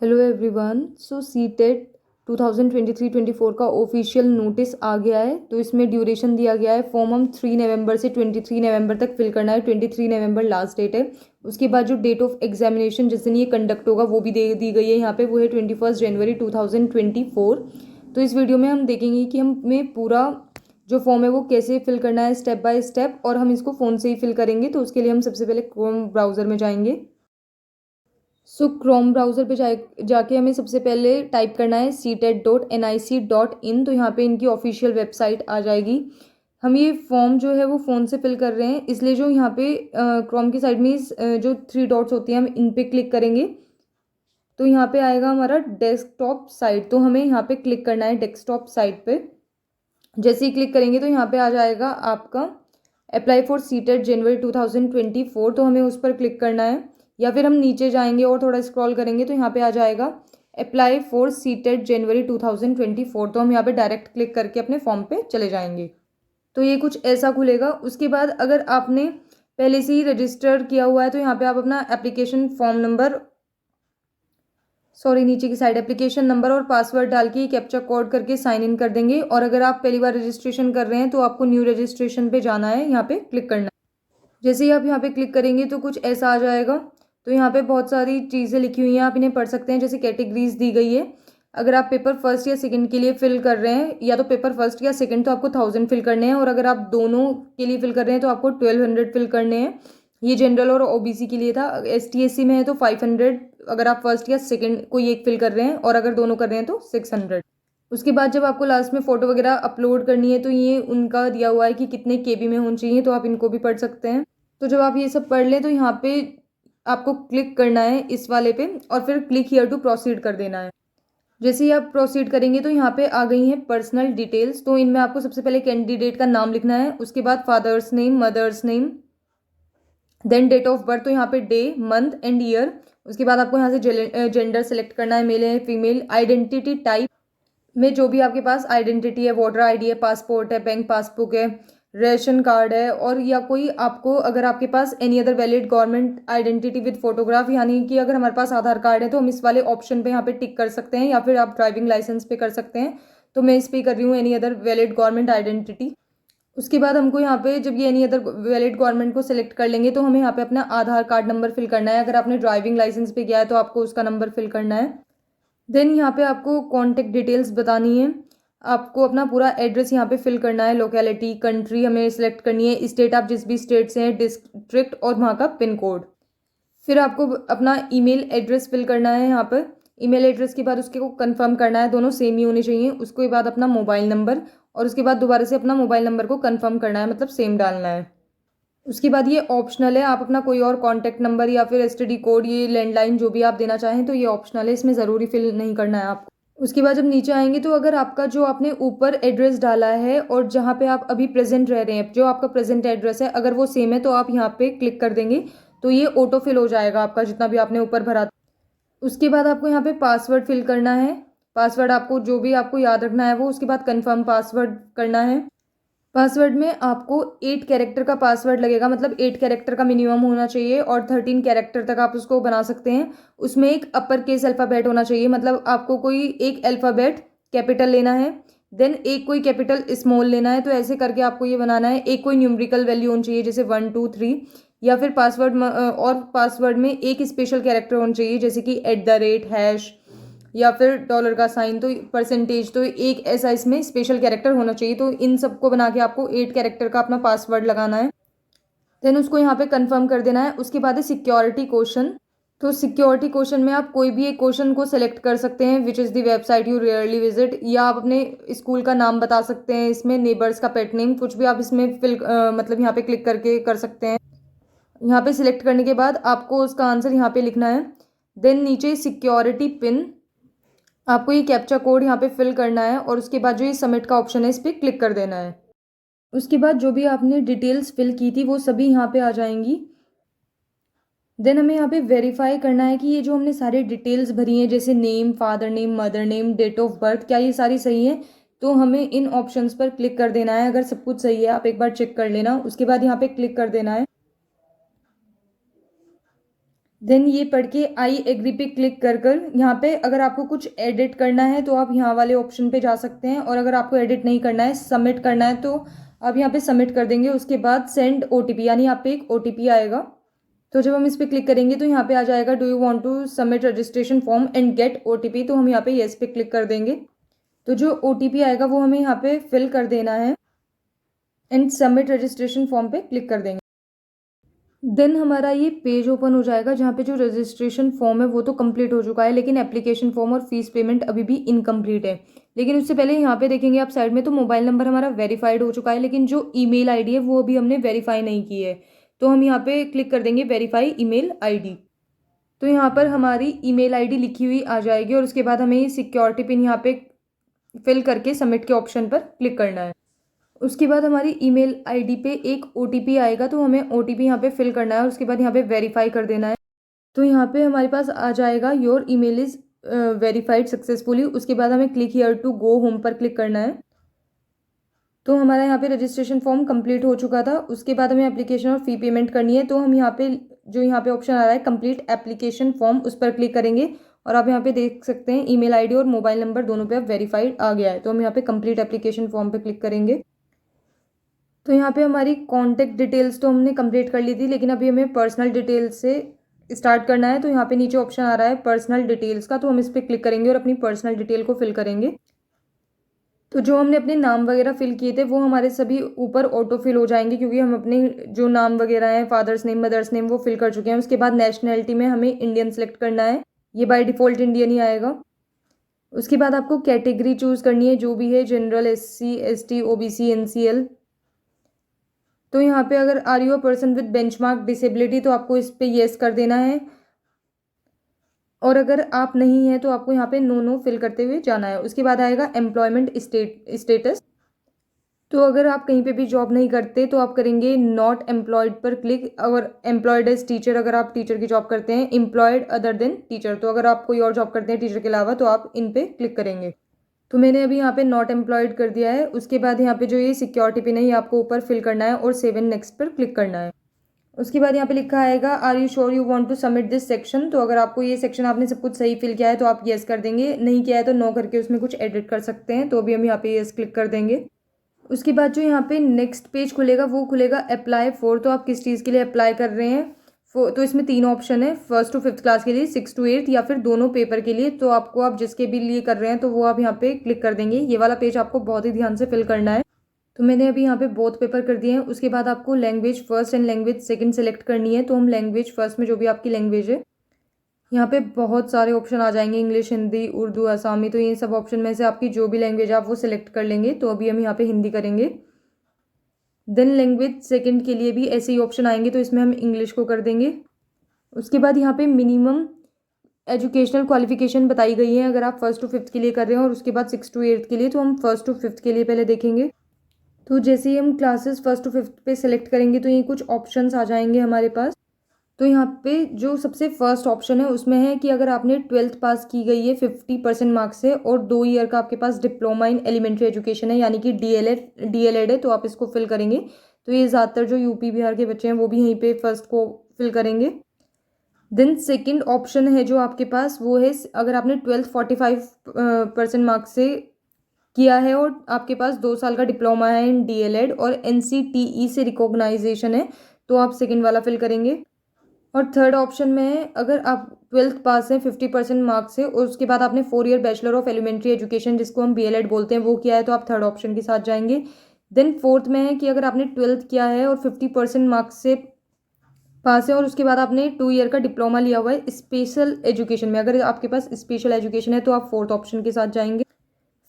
Hello everyone. सो CTET 2023-24 का official notice आ गया है। तो इसमें ड्यूरेशन दिया गया है। फॉर्म हम 3 नवंबर से 23 नवंबर तक फिल करना है। 23 नवंबर लास्ट डेट है। उसके बाद जो डेट ऑफ एग्जामिनेशन जिस दिन ये कंडक्ट होगा वो भी दे दी गई है यहाँ पे, वो है 21 जनवरी 2024। तो इस वीडियो में हम देखेंगे कि हमें पूरा जो फॉर्म है वो कैसे फिल करना है स्टेप बाय स्टेप, और हम इसको फ़ोन से ही फिल करेंगे। तो उसके लिए हम सबसे पहले क्रोम ब्राउज़र में जाएंगे। क्रोम ब्राउज़र पे जाके हमें सबसे पहले टाइप करना है ctet.nic.in। तो यहाँ पे इनकी ऑफिशियल वेबसाइट आ जाएगी। हम ये फॉर्म जो है वो फ़ोन से फिल कर रहे हैं, इसलिए जो यहाँ पे क्रोम की साइड में जो 3 डॉट्स होती हैं हम इन पे क्लिक करेंगे तो यहाँ पे आएगा हमारा डेस्कटॉप साइट। तो हमें यहाँ पे क्लिक करना है डेस्कटॉप साइट पे। जैसे ही क्लिक करेंगे तो यहाँ पे आ जाएगा आपका अप्लाई फॉर सीटेट जनवरी 2024। तो हमें उस पर क्लिक करना है, या फिर हम नीचे जाएंगे और थोड़ा स्क्रॉल करेंगे तो यहाँ पे आ जाएगा अप्लाई फॉर सीटेट जनवरी 2024। तो हम यहाँ पे डायरेक्ट क्लिक करके अपने फॉर्म पे चले जाएंगे। तो ये कुछ ऐसा खुलेगा। उसके बाद अगर आपने पहले से ही रजिस्टर किया हुआ है तो यहाँ पे आप अपना एप्लीकेशन फॉर्म नंबर नीचे की साइड एप्लीकेशन नंबर और पासवर्ड डाल के कैप्चा कोड करके साइन इन कर देंगे। और अगर आप पहली बार रजिस्ट्रेशन कर रहे हैं तो आपको न्यू रजिस्ट्रेशन पे जाना है, यहाँ पे क्लिक करना है। जैसे ही आप यहाँ पे क्लिक करेंगे तो कुछ ऐसा आ जाएगा। तो यहाँ पे बहुत सारी चीज़ें लिखी हुई हैं, आप इन्हें पढ़ सकते हैं। जैसे कैटेगरीज दी गई है। अगर आप पेपर फर्स्ट या सेकंड के लिए फिल कर रहे हैं, या तो पेपर फर्स्ट या सेकंड, तो आपको 1000 फिल करने हैं। और अगर आप दोनों के लिए फिल कर रहे हैं तो आपको 1200 फिल करने हैं। ये जनरल और ओबीसी के लिए था। ST SC में है तो 500 अगर आप फर्स्ट या सेकंड कोई एक फिल कर रहे हैं, और अगर दोनों कर रहे हैं तो 600। उसके बाद जब आपको लास्ट में फ़ोटो वगैरह अपलोड करनी है तो ये उनका दिया हुआ है कि कितने KB में होनी चाहिए, तो आप इनको भी पढ़ सकते हैं। तो जब आप ये सब पढ़ लें तो यहाँ पे आपको क्लिक करना है इस वाले पे, और फिर क्लिक हियर टू प्रोसीड कर देना है। जैसे ही आप प्रोसीड करेंगे तो यहाँ पे आ गई हैं पर्सनल डिटेल्स। तो इनमें आपको सबसे पहले कैंडिडेट का नाम लिखना है, उसके बाद father's name, mother's name, then date of birth. तो यहाँ पे डे, मंथ एंड ईयर। उसके बाद आपको यहाँ से जेंडर सेलेक्ट करना है, मेल है फीमेल। आइडेंटिटी टाइप में जो भी आपके पास आइडेंटिटी है, वोटर ID है, पासपोर्ट है, बैंक पासबुक है, रेशन कार्ड है, और या कोई आपको अगर आपके पास any other valid government identity with photograph, यानी कि अगर हमारे पास आधार कार्ड है तो हम इस वाले ऑप्शन पे यहाँ पे टिक कर सकते हैं, या फिर आप ड्राइविंग लाइसेंस पे कर सकते हैं। तो मैं इस पे कर रही हूँ any other valid government identity. उसके बाद हमको यहाँ पे जब ये एनी अदर वैलिड गवर्नमेंट को सिलेक्ट कर लेंगे तो हमें यहाँ पे अपना आधार कार्ड नंबर फिल करना है। अगर आपने ड्राइविंग लाइसेंस पे किया है तो आपको उसका नंबर फिल करना है। देन यहाँ पे आपको कॉन्टेक्ट डिटेल्स बतानी है। आपको अपना पूरा एड्रेस यहाँ पे फिल करना है, लोकेलिटी, कंट्री हमें सिलेक्ट करनी है, स्टेट आप जिस भी स्टेट से हैं, डिस्ट्रिक्ट और वहाँ का पिन कोड। फिर आपको अपना ईमेल एड्रेस फिल करना है यहाँ पर। ईमेल एड्रेस के बाद उसके को कंफर्म करना है, दोनों सेम ही होने चाहिए। उसके बाद अपना मोबाइल नंबर, और उसके बाद दोबारा से अपना मोबाइल नंबर को कंफर्म करना है, मतलब सेम डालना है। उसके बाद ये ऑप्शनल है, आप अपना कोई और कॉन्टैक्ट नंबर या फिर STD कोड, ये लैंडलाइन जो भी आप देना चाहें तो ये ऑप्शनल है, इसमें ज़रूरी फिल नहीं करना है आपको। उसके बाद जब नीचे आएंगे तो अगर आपका जो आपने ऊपर एड्रेस डाला है और जहाँ पे आप अभी प्रेजेंट रह रहे हैं, जो आपका प्रेजेंट एड्रेस है, अगर वो सेम है तो आप यहाँ पे क्लिक कर देंगे तो ये ऑटो फिल हो जाएगा आपका जितना भी आपने ऊपर भरा। उसके बाद आपको यहाँ पे पासवर्ड फिल करना है। पासवर्ड आपको जो भी आपको याद रखना है वो। उसके बाद कन्फर्म पासवर्ड करना है। पासवर्ड में आपको 8 कैरेक्टर का पासवर्ड लगेगा, मतलब 8 कैरेक्टर का मिनिमम होना चाहिए, और 13 कैरेक्टर तक आप उसको बना सकते हैं। उसमें एक अपर केस अल्फ़ाबेट होना चाहिए, मतलब आपको कोई एक अल्फ़ाबेट कैपिटल लेना है, देन एक कोई कैपिटल स्मॉल लेना है। तो ऐसे करके आपको ये बनाना है। एक कोई न्यूमेरिकल वैल्यू होनी चाहिए, जैसे 1 2 3, या फिर पासवर्ड में एक स्पेशल कैरेक्टर होना चाहिए, जैसे कि @ हैश या फिर डॉलर का साइन, तो परसेंटेज, तो एक ऐसा इसमें स्पेशल कैरेक्टर होना चाहिए। तो इन सबको बना के आपको 8 कैरेक्टर का अपना पासवर्ड लगाना है। देन उसको यहाँ पे कंफर्म कर देना है। उसके बाद है सिक्योरिटी क्वेश्चन। तो सिक्योरिटी क्वेश्चन में आप कोई भी एक क्वेश्चन को सिलेक्ट कर सकते हैं, which is the website you rarely visit, या आप अपने स्कूल का नाम बता सकते हैं, इसमें नेबर्स का पेट नेम, कुछ भी आप इसमें मतलब यहाँ पे क्लिक करके कर सकते हैं। यहाँ पे सिलेक्ट करने के बाद आपको उसका आंसर यहाँ पे लिखना है। देन नीचे सिक्योरिटी पिन, आपको ये कैप्चा कोड यहाँ पे फिल करना है, और उसके बाद जो ये सबमिट का ऑप्शन है इस पर क्लिक कर देना है। उसके बाद जो भी आपने डिटेल्स फिल की थी वो सभी यहाँ पे आ जाएंगी। देन हमें यहाँ पे वेरीफाई करना है कि ये जो हमने सारी डिटेल्स भरी हैं, जैसे name, father name, mother name, date of birth, क्या ये सारी सही है। तो हमें इन ऑप्शंस पर क्लिक कर देना है। अगर सब कुछ सही है आप एक बार चेक कर लेना। उसके बाद यहाँ पे क्लिक कर देना है। देन ये पढ़ के आई एग्री पे क्लिक कर कर यहाँ पे अगर आपको कुछ एडिट करना है तो आप यहाँ वाले ऑप्शन पे जा सकते हैं, और अगर आपको एडिट नहीं करना है, सबमिट करना है, तो आप यहाँ पे सबमिट कर देंगे। उसके बाद सेंड ओटीपी, यानी यहाँ पे एक ओटीपी आएगा। तो जब हम इस पर क्लिक करेंगे तो यहाँ पे आ जाएगा do you want to submit registration form and get OTP, तो हम यहाँ पे येस पे क्लिक कर देंगे। तो जो ओटीपी आएगा वो हमें यहाँ पे फिल कर देना है एंड सबमिट रजिस्ट्रेशन फॉर्म पे क्लिक कर देंगे। देन हमारा ये पेज ओपन हो जाएगा जहाँ पे जो रजिस्ट्रेशन फॉर्म है वो तो कंप्लीट हो चुका है, लेकिन एप्लीकेशन फॉर्म और फीस पेमेंट अभी भी इनकम्प्लीट है। लेकिन उससे पहले यहाँ पे देखेंगे आप साइड में, तो मोबाइल नंबर हमारा वेरीफाइड हो चुका है, लेकिन जो ईमेल आईडी है वो अभी हमने वेरीफाई नहीं की है। तो हम यहाँ पे क्लिक कर देंगे वेरीफाई ईमेल आईडी। तो यहाँ पर हमारी ईमेल आईडी लिखी हुई आ जाएगी, और उसके बाद हमें सिक्योरिटी पिन यहाँ पे फिल करके सबमिट के ऑप्शन पर क्लिक करना है। उसके बाद हमारी ईमेल आईडी पे एक ओटीपी आएगा, तो हमें ओटीपी यहाँ पे फिल करना है, और उसके बाद यहाँ पे वेरीफाई कर देना है। तो यहाँ पे हमारे पास आ जाएगा your email is verified successfully. उसके बाद हमें click here to go home पर क्लिक करना है। तो हमारा यहाँ पे रजिस्ट्रेशन फॉर्म कंप्लीट हो चुका था। उसके बाद हमें एप्लीकेशन और फी पेमेंट करनी है, तो हम यहाँ पे जो यहाँ पे ऑप्शन आ रहा है कंप्लीट एप्लीकेशन फॉर्म, उस पर क्लिक करेंगे, और आप यहाँ पे देख सकते हैं ईमेल आईडी और मोबाइल नंबर दोनों पे अब वेरीफाइड आ गया है। तो हम यहाँ पे कंप्लीट एप्लीकेशन फॉर्म पे क्लिक करेंगे। तो यहाँ पे हमारी कॉन्टैक्ट डिटेल्स तो हमने कंप्लीट कर ली थी, लेकिन अभी हमें पर्सनल डिटेल्स से स्टार्ट करना है। तो यहाँ पे नीचे ऑप्शन आ रहा है पर्सनल डिटेल्स का, तो हम इस पर क्लिक करेंगे और अपनी पर्सनल डिटेल को फिल करेंगे। तो जो हमने अपने नाम वगैरह फिल किए थे वो हमारे सभी ऊपर ऑटो फिल हो जाएंगे, क्योंकि हम अपने जो नाम वगैरह हैं, फादर्स नेम, मदर्स नेम, वो फिल कर चुके हैं। उसके बाद नेशनैलिटी में हमें इंडियन सेलेक्ट करना है, ये बाय डिफ़ॉल्ट इंडियन ही आएगा। उसके बाद आपको कैटेगरी चूज़ करनी है, जो भी है, general, SC ST OBC NCL। तो यहाँ पे अगर are you a person with benchmark disability, तो आपको इस पे येस कर देना है, और अगर आप नहीं हैं तो आपको यहाँ पे नो फिल करते हुए जाना है। उसके बाद आएगा एम्प्लॉयमेंट स्टेटस। तो अगर आप कहीं पे भी जॉब नहीं करते तो आप करेंगे नॉट एम्प्लॉयड पर क्लिक। अगर एम्प्लॉयड एज टीचर, अगर आप टीचर की जॉब करते हैं, एम्प्लॉयड अदर देन टीचर, तो अगर आप कोई और जॉब करते हैं टीचर के अलावा, तो आप इन पे क्लिक करेंगे। तो मैंने अभी यहाँ पे नॉट एम्प्लॉयड कर दिया है। उसके बाद यहाँ पे जो ये सिक्योरिटी पिन है ये आपको ऊपर फिल करना है और सेव एंड नेक्स्ट पर क्लिक करना है। उसके बाद यहाँ पे लिखा आएगा are you sure you want to submit this section. तो अगर आपको ये सेक्शन, आपने सब कुछ सही फिल किया है तो आप येस कर देंगे, नहीं किया है तो नो करके उसमें कुछ एडिट कर सकते हैं। तो अभी हम यहाँ पे येस क्लिक कर देंगे। उसके बाद जो यहाँ पे नेक्स्ट पेज खुलेगा वो खुलेगा अप्लाई फॉर। तो आप किस चीज़ के लिए अप्लाई कर रहे हैं, तो इसमें 3 ऑप्शन है, 1st to 5th क्लास के लिए, 6th to 8th, या फिर दोनों पेपर के लिए। तो आपको, आप जिसके भी लिए कर रहे हैं तो वो आप यहाँ पे क्लिक कर देंगे। ये वाला पेज आपको बहुत ही ध्यान से फिल करना है। तो मैंने अभी यहाँ पे बोथ पेपर कर दिए हैं। उसके बाद आपको language first and language second select करनी है। तो हम लैंग्वेज फर्स्ट में जो भी आपकी लैंग्वेज है, यहाँ पे बहुत सारे ऑप्शन आ जाएंगे, इंग्लिश, हिंदी, उर्दू, आसामी। तो ये सब ऑप्शन में से आपकी जो भी लैंग्वेज है आप वो सिलेक्ट कर लेंगे। तो अभी हम यहाँ पे हिंदी करेंगे। देन लैंग्वेज सेकंड के लिए भी ऐसे ही ऑप्शन आएंगे, तो इसमें हम इंग्लिश को कर देंगे। उसके बाद यहाँ पे मिनिमम एजुकेशनल क्वालिफिकेशन बताई गई है, अगर आप 1st to 5th के लिए कर रहे हैं, और उसके बाद 6th to 8th के लिए। तो हम 1st to 5th के लिए पहले देखेंगे। तो जैसे ही हम क्लासेस 1st to 5th पे सेलेक्ट करेंगे तो ये कुछ ऑप्शंस आ जाएंगे हमारे पास। तो यहाँ पे जो सबसे फर्स्ट ऑप्शन है उसमें है कि अगर आपने 12th पास की गई है 50% मार्क्स से, और 2 ईयर का आपके पास डिप्लोमा इन एलिमेंट्री एजुकेशन है, यानी कि DLED है, तो आप इसको फिल करेंगे। तो ये ज़्यादातर जो यूपी बिहार के बच्चे हैं वो भी यहीं पे फर्स्ट को फिल करेंगे। देन सेकंड ऑप्शन है जो आपके पास, वो है अगर आपने 12th 45% मार्क्स से किया है और आपके पास 2 साल का डिप्लोमा है इन DLED और NCTE से रिकॉग्नाइजेशन है, तो आप सेकंड वाला फिल करेंगे। और थर्ड ऑप्शन में है अगर आप 12th पास हैं 50% मार्क्स से, और उसके बाद आपने 4 year bachelor of elementary education, जिसको हम BLED बोलते हैं, वो किया है, तो आप थर्ड ऑप्शन के साथ जाएंगे। देन फोर्थ में है कि अगर आपने 12th किया है और 50% मार्क्स से पास है, और उसके बाद आपने 2 ईयर का डिप्लोमा लिया हुआ है स्पेशल एजुकेशन में, अगर आपके पास स्पेशल एजुकेशन है, तो आप फोर्थ ऑप्शन के साथ जाएंगे।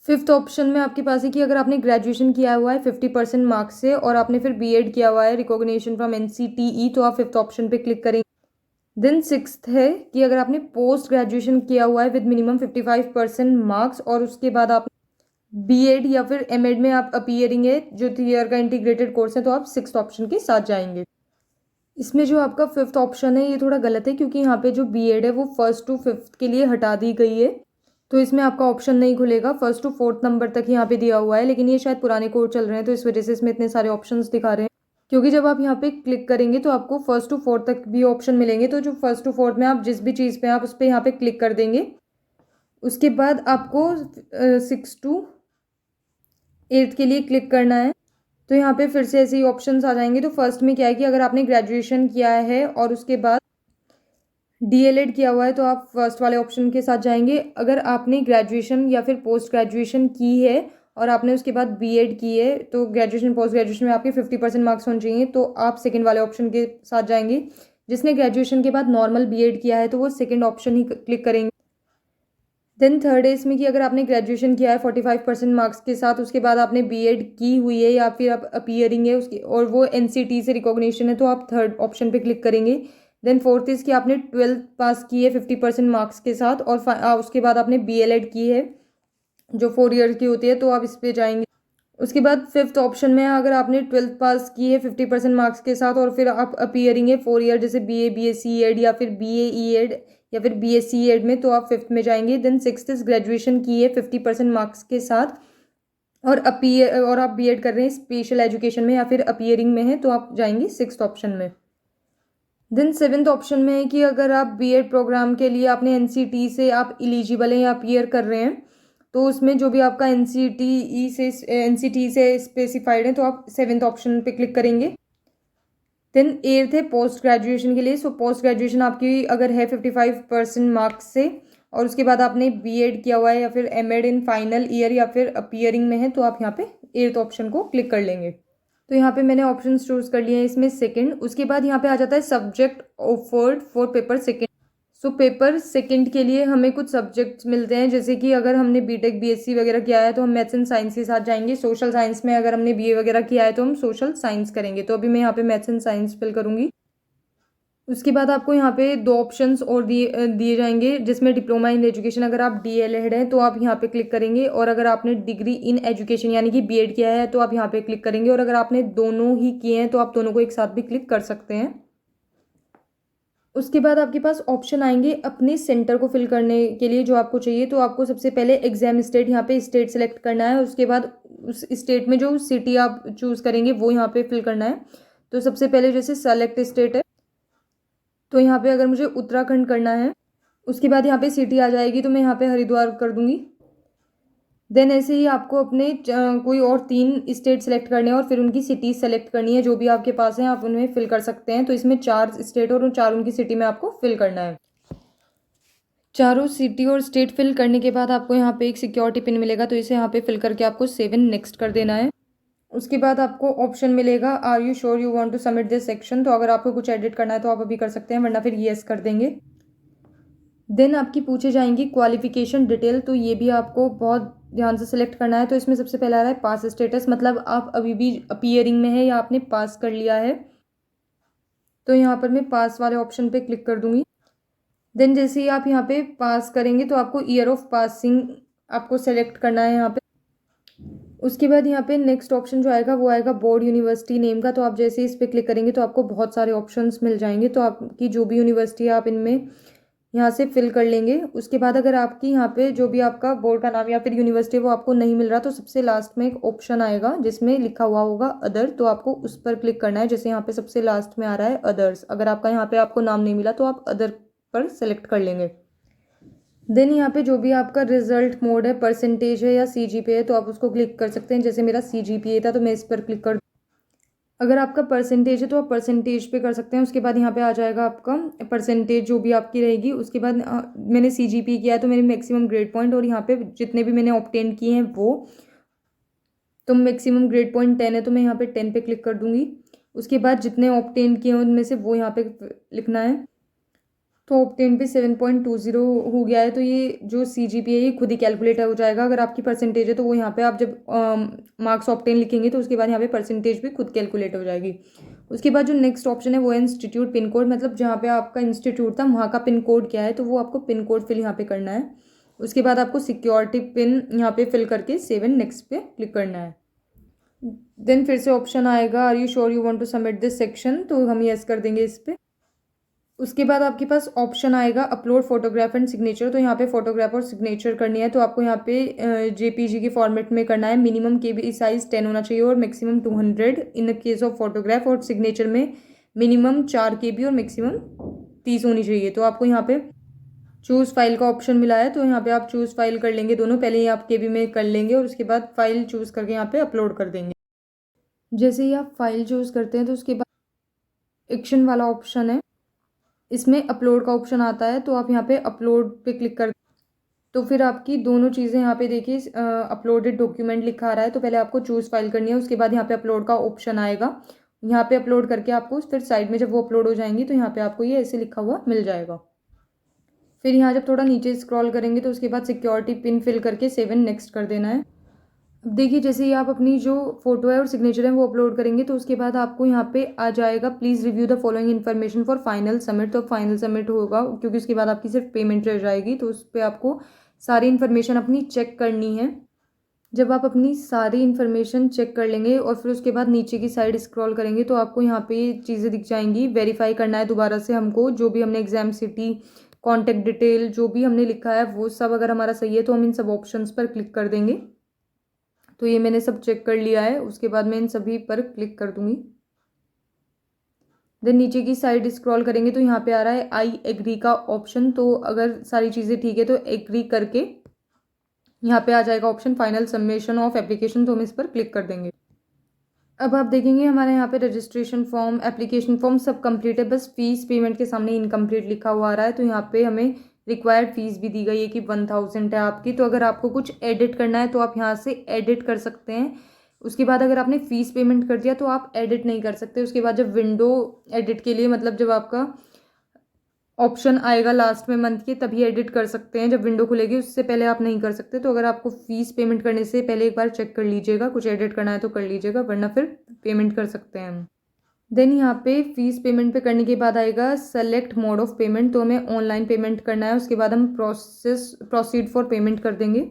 फिफ्थ ऑप्शन में आपके पास है कि अगर आपने ग्रेजुएशन किया हुआ है 50% मार्क्स से, और आपने फिर BEd किया हुआ है रिकॉग्निशन फ्रॉम NCTE, तो आप फिफ्थ ऑप्शन पे क्लिक करेंगे। देन सिक्स्थ है कि अगर आपने पोस्ट ग्रेजुएशन किया हुआ है विद मिनिमम 55% मार्क्स, और उसके बाद आप BEd या फिर MEd में आप अपीयरिंग है, जो 3 ईयर का इंटीग्रेटेड कोर्स है, तो आप सिक्स्थ ऑप्शन के साथ जाएंगे। इसमें जो आपका फिफ्थ ऑप्शन है ये थोड़ा गलत है, क्योंकि यहाँ पे जो BEd है वो 1st to 5th के लिए हटा दी गई है, तो इसमें आपका ऑप्शन नहीं खुलेगा। 1st to 4th नंबर तक यहाँ पे दिया हुआ है, लेकिन ये शायद पुराने कोड चल रहे हैं, तो इस वजह से इसमें इतने सारे ऑप्शंस दिखा रहे हैं। क्योंकि जब आप यहाँ पे क्लिक करेंगे तो आपको फर्स्ट टू फोर्थ तक भी ऑप्शन मिलेंगे। तो जो फर्स्ट टू फोर्थ में आप जिस भी चीज़ पे आप उस पर यहाँ पे क्लिक कर देंगे। उसके बाद आपको 6 टू 8 के लिए क्लिक करना है। तो यहाँ पे फिर से ऐसे ही ऑप्शंस आ जाएंगे। तो फर्स्ट में क्या है कि अगर आपने ग्रेजुएशन किया है और उसके बाद डीएलएड किया हुआ है तो आप फर्स्ट वाले ऑप्शन के साथ जाएंगे। अगर आपने ग्रेजुएशन या फिर पोस्ट ग्रेजुएशन की है और आपने उसके बाद बीएड की है तो ग्रेजुएशन पोस्ट ग्रेजुएशन में आपके 50% मार्क्स होने चाहिए, तो आप सेकंड वाले ऑप्शन के साथ जाएंगे। जिसने ग्रेजुएशन के बाद नॉर्मल बीएड किया है तो वो सेकंड ऑप्शन ही क्लिक करेंगे। देन थर्ड है इसमें कि अगर आपने ग्रेजुएशन किया है 45% मार्क्स के साथ, उसके बाद आपने बीएड की हुई है या फिर आप अपीयरिंग है उसकी और वो एनसीटी से रिकॉग्निशन है, तो आप थर्ड ऑप्शन पे क्लिक करेंगे। देन फोर्थ इज कि आपने 12th पास की है 50% मार्क्स के साथ और उसके बाद आपने बीएलएड की है जो 4 ईयर की होती है, तो आप इस पे जाएंगे। उसके बाद फिफ्थ ऑप्शन में अगर आपने 12th पास की है 50% मार्क्स के साथ और फिर आप अपीयरिंग है 4 ईयर जैसे बीए बीएससी एड या फिर बीए ईएड या फिर बीएससी एड में, तो आप फिफ्थ में जाएंगे। देन सिक्स्थ इज ग्रेजुएशन की है 50% मार्क्स के साथ और आप बीएड कर रहे हैं स्पेशल एजुकेशन में या फिर अपीयरिंग में है, तो आप जाएंगे सिक्स्थ ऑप्शन में। देन सेवेंथ ऑप्शन में है कि अगर आप बीएड प्रोग्राम के लिए आपने एनसीटी से आप इलिजिबल हैं या अपीयर कर रहे हैं तो उसमें जो भी आपका एनसीटी से स्पेसिफाइड है तो आप सेवेंथ ऑप्शन पे क्लिक करेंगे। देन एट्थ है पोस्ट ग्रेजुएशन के लिए। सो पोस्ट ग्रेजुएशन आपकी अगर है 55% मार्क्स से और उसके बाद आपने बीएड किया हुआ है या फिर एमएड इन फाइनल ईयर या फिर अपीयरिंग में है, तो आप यहाँ पे एट्थ ऑप्शन को क्लिक कर लेंगे। तो यहाँ पे मैंने ऑप्शन चूज कर लिए हैं इसमें सेकंड। उसके बाद यहाँ पे आ जाता है subject offered for paper second. So paper second के लिए हमें कुछ सब्जेक्ट्स मिलते हैं, जैसे कि अगर हमने बीटेक बीएससी वगैरह किया है तो हम मैथ्स एंड साइंस के साथ जाएंगे। सोशल साइंस में अगर हमने बीए वगैरह किया है तो हम सोशल साइंस करेंगे। तो अभी मैं यहाँ पे मैथ्स एंड साइंस फिल करूँगी। उसके बाद आपको यहाँ पे दो ऑप्शंस और दिए जाएंगे जिसमें डिप्लोमा इन एजुकेशन, अगर आप डीएलएड हैं तो आप यहाँ पे क्लिक करेंगे और अगर आपने डिग्री इन एजुकेशन यानी कि बीएड किया है तो आप यहाँ पे क्लिक करेंगे और अगर आपने दोनों ही किए हैं तो आप दोनों को एक साथ भी क्लिक कर सकते हैं। उसके बाद आपके पास ऑप्शन आएंगे अपने सेंटर को फिल करने के लिए जो आपको चाहिए। तो आपको सबसे पहले एग्जाम स्टेट, यहाँ पे स्टेट सेलेक्ट करना है। उसके बाद उस स्टेट में जो सिटी आप चूज़ करेंगे वो यहाँ पे फिल करना है। तो सबसे पहले जैसे सेलेक्ट स्टेट है तो यहाँ पे अगर मुझे उत्तराखंड करना है, उसके बाद यहाँ पे सिटी आ जाएगी तो मैं यहाँ पे हरिद्वार कर दूंगी। देन ऐसे ही आपको अपने कोई और 3 स्टेट सेलेक्ट करने हैं और फिर उनकी सिटी सेलेक्ट करनी है, जो भी आपके पास है आप उनमें फिल कर सकते हैं। तो इसमें 4 स्टेट और 4 उनकी सिटी में आपको फिल करना है। चारों सिटी और स्टेट फिल करने के बाद आपको यहाँ पे एक सिक्योरिटी पिन मिलेगा, तो इसे यहाँ पे फिल करके आपको सेव एंड नेक्स्ट कर देना है। उसके बाद आपको ऑप्शन मिलेगा are you sure you want to submit this section. तो अगर आपको कुछ एडिट करना है तो आप अभी कर सकते हैं, वरना फिर येस कर देंगे। देन आपकी पूछे जाएंगी क्वालिफिकेशन डिटेल, तो ये भी आपको बहुत ध्यान से सिलेक्ट करना है। तो इसमें सबसे पहला आ रहा है पास स्टेटस, मतलब आप अभी भी अपीयरिंग में है या आपने पास कर लिया है। तो यहाँ पर मैं पास वाले ऑप्शन पे क्लिक कर दूंगी। देन जैसे ही आप यहाँ पे पास करेंगे तो आपको ईयर ऑफ पासिंग आपको सेलेक्ट करना है यहाँ पे। उसके बाद यहाँ पे नेक्स्ट ऑप्शन जो आएगा वो आएगा बोर्ड यूनिवर्सिटी नेम का। तो आप जैसे इस पर क्लिक करेंगे तो आपको बहुत सारे ऑप्शंस मिल जाएंगे। तो आपकी जो भी यूनिवर्सिटी है आप इनमें यहाँ से फिल कर लेंगे। उसके बाद अगर आपकी यहाँ पे जो भी आपका बोर्ड का नाम या फिर यूनिवर्सिटी वो आपको नहीं मिल रहा तो सबसे लास्ट में एक ऑप्शन आएगा जिसमें लिखा हुआ होगा अदर, तो आपको उस पर क्लिक करना है। जैसे यहाँ पे सबसे लास्ट में आ रहा है अदर्स, अगर आपका यहाँ पे आपको नाम नहीं मिला तो आप अदर पर सेलेक्ट कर लेंगे। देन यहाँ पे जो भी आपका रिजल्ट मोड है, परसेंटेज है या सीजीपीए है, तो आप उसको क्लिक कर सकते हैं। जैसे मेरा सीजीपीए था तो मैं इस पर क्लिक कर, अगर आपका परसेंटेज है तो आप परसेंटेज पे कर सकते हैं। उसके बाद यहाँ पे आ जाएगा आपका परसेंटेज जो भी आपकी रहेगी। उसके बाद मैंने सीजीपीए किया है तो मेरे मैक्सिमम ग्रेड पॉइंट और यहाँ पे जितने भी मैंने ऑब्टेन किए हैं वो, तो मैक्सिमम ग्रेड पॉइंट 10 है तो मैं यहाँ पे 10 पे क्लिक कर दूंगी। उसके बाद जितने ऑब्टेन किए हैं उनमें से वो यहाँ पे लिखना है। तो ऑब्टेन पे 7.20 हो गया है, तो ये जो सीजीपीए ये खुद ही कैलकुलेट हो जाएगा। अगर आपकी परसेंटेज है तो वो यहाँ पे आप जब मार्क्स ऑब्टेन लिखेंगे तो उसके बाद यहाँ पे परसेंटेज भी खुद कैलकुलेट हो जाएगी। उसके बाद जो नेक्स्ट ऑप्शन है वो है इंस्टीट्यूट पिन कोड, मतलब जहाँ पे आपका इंस्टीट्यूट था वहाँ का पिन कोड क्या है, तो वो आपको पिन कोड फिल यहाँ पे करना है। उसके बाद आपको सिक्योरिटी पिन यहाँ पे फिल करके सेव एंड नेक्स्ट पे क्लिक करना है। देन फिर से ऑप्शन आएगा are you sure you want to submit this section, तो हम यस कर देंगे इस पर। उसके बाद आपके पास ऑप्शन आएगा अपलोड फोटोग्राफ एंड सिग्नेचर। तो यहाँ पे फोटोग्राफ और सिग्नेचर करनी है तो आपको यहाँ पे जेपीजी के फॉर्मेट में करना है। मिनिमम केबी साइज 10 होना चाहिए और maximum 200 in the case of photograph. और सिग्नेचर में मिनिमम 4 केबी और मैक्सिमम 30 होनी चाहिए। तो आपको यहाँ पे चूज़ फाइल का ऑप्शन मिला है तो यहाँ पे आप चूज़ फाइल कर लेंगे दोनों। पहले ही आप केबी में कर लेंगे और उसके बाद फाइल चूज़ करके यहाँ पे अपलोड कर देंगे। जैसे ही आप फाइल चूज़ करते हैं तो उसके बाद एक्शन वाला ऑप्शन है, इसमें अपलोड का ऑप्शन आता है तो आप यहाँ पे अपलोड पे क्लिक कर, तो फिर आपकी दोनों चीज़ें यहाँ पे देखिए अपलोडेड डॉक्यूमेंट लिखा आ रहा है। तो पहले आपको चूज़ फाइल करनी है, उसके बाद यहाँ पे अपलोड का ऑप्शन आएगा। यहाँ पे अपलोड करके आपको फिर साइड में जब वो अपलोड हो जाएंगी तो यहाँ पे आपको ये ऐसे लिखा हुआ मिल जाएगा। फिर यहाँ जब थोड़ा नीचे स्क्रॉल करेंगे तो उसके बाद सिक्योरिटी पिन फिल करके सेव एंड नेक्स्ट कर देना है। अब देखिए जैसे ही आप अपनी जो फोटो है और सिग्नेचर है वो अपलोड करेंगे तो उसके बाद आपको यहाँ पे आ जाएगा please review the following information for final submit. तो फाइनल सबमिट होगा क्योंकि उसके बाद आपकी सिर्फ पेमेंट रह जाएगी। तो उस पर आपको सारी इन्फॉर्मेशन अपनी चेक करनी है। जब आप अपनी सारी इन्फॉर्मेशन चेक कर लेंगे और फिर उसके बाद नीचे की साइड स्क्रॉल करेंगे तो आपको यहाँ पे चीज़ें दिख जाएंगी। वेरीफाई करना है दोबारा से हमको, जो भी हमने एग्जाम सिटी, कॉन्टैक्ट डिटेल जो भी हमने लिखा है वो सब अगर हमारा सही है तो हम इन सब ऑप्शंस पर क्लिक कर देंगे। तो ये मैंने सब चेक कर लिया है। उसके बाद मैं इन सभी पर क्लिक कर दूंगी। देन नीचे की साइड स्क्रॉल करेंगे तो यहाँ पे आ रहा है आई एग्री का ऑप्शन। तो अगर सारी चीज़ें ठीक है तो एग्री करके यहाँ पे आ जाएगा option final submission of application. तो हम इस पर क्लिक कर देंगे। अब आप देखेंगे हमारे यहाँ पे रजिस्ट्रेशन फॉर्म, एप्लीकेशन फॉर्म सब कंप्लीट है, बस फीस पेमेंट के सामने इनकम्प्लीट लिखा हुआ आ रहा है। तो यहाँ पे हमें रिक्वायर्ड फीस भी दी गई है कि 1000 है आपकी। तो अगर आपको कुछ एडिट करना है तो आप यहाँ से एडिट कर सकते हैं। उसके बाद अगर आपने फ़ीस पेमेंट कर दिया तो आप एडिट नहीं कर सकते। उसके बाद जब विंडो एडिट के लिए मतलब जब आपका ऑप्शन आएगा लास्ट में मंथ के तभी एडिट कर सकते हैं। जब विंडो खुलेगी उससे पहले आप नहीं कर सकते। तो अगर आपको फ़ीस पेमेंट करने से पहले एक बार चेक कर लीजिएगा, कुछ एडिट करना है तो कर लीजिएगा वरना फिर पेमेंट कर सकते हैं हम। देन यहाँ पे फ़ीस पेमेंट पे करने के बाद आएगा सेलेक्ट मोड ऑफ पेमेंट। तो हमें ऑनलाइन पेमेंट करना है। उसके बाद हम प्रोसीड फॉर पेमेंट कर देंगे।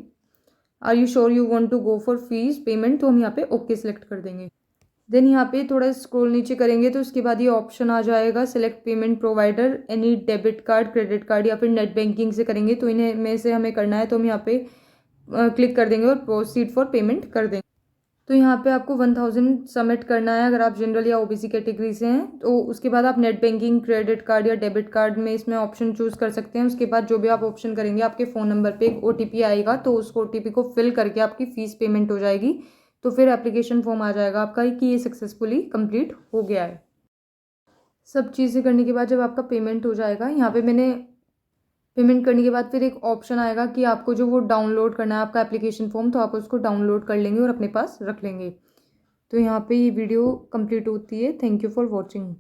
Are you sure you want to go for fees payment, तो हम यहाँ पे ओके सेलेक्ट कर देंगे। देन यहाँ पे थोड़ा स्क्रॉल नीचे करेंगे तो उसके बाद ये ऑप्शन आ जाएगा select payment provider, any debit card, credit card या फिर नेट बैंकिंग से करेंगे तो इन्हें में से हमें करना है। तो हम यहाँ पे क्लिक कर देंगे और प्रोसीड फॉर पेमेंट कर देंगे। तो यहाँ पे आपको 1000 सबमिट करना है अगर आप जनरल या ओबीसी कैटेगरी से हैं। तो उसके बाद आप नेट बैंकिंग, क्रेडिट कार्ड या डेबिट कार्ड में इसमें ऑप्शन चूज़ कर सकते हैं। उसके बाद जो भी आप ऑप्शन करेंगे आपके फ़ोन नंबर पे एक ओटीपी आएगा तो उस ओटीपी को फिल करके आपकी फ़ीस पेमेंट हो जाएगी। तो फिर एप्लीकेशन फॉर्म आ जाएगा आपका कि ये सक्सेसफुली कंप्लीट हो गया है। सब चीज़ें करने के बाद जब आपका पेमेंट हो जाएगा, यहाँ पे मैंने पेमेंट करने के बाद फिर एक ऑप्शन आएगा कि आपको जो वो डाउनलोड करना है आपका एप्लीकेशन फॉर्म, तो आप उसको डाउनलोड कर लेंगे और अपने पास रख लेंगे। तो यहाँ पे ये वीडियो कंप्लीट होती है। Thank you for watching.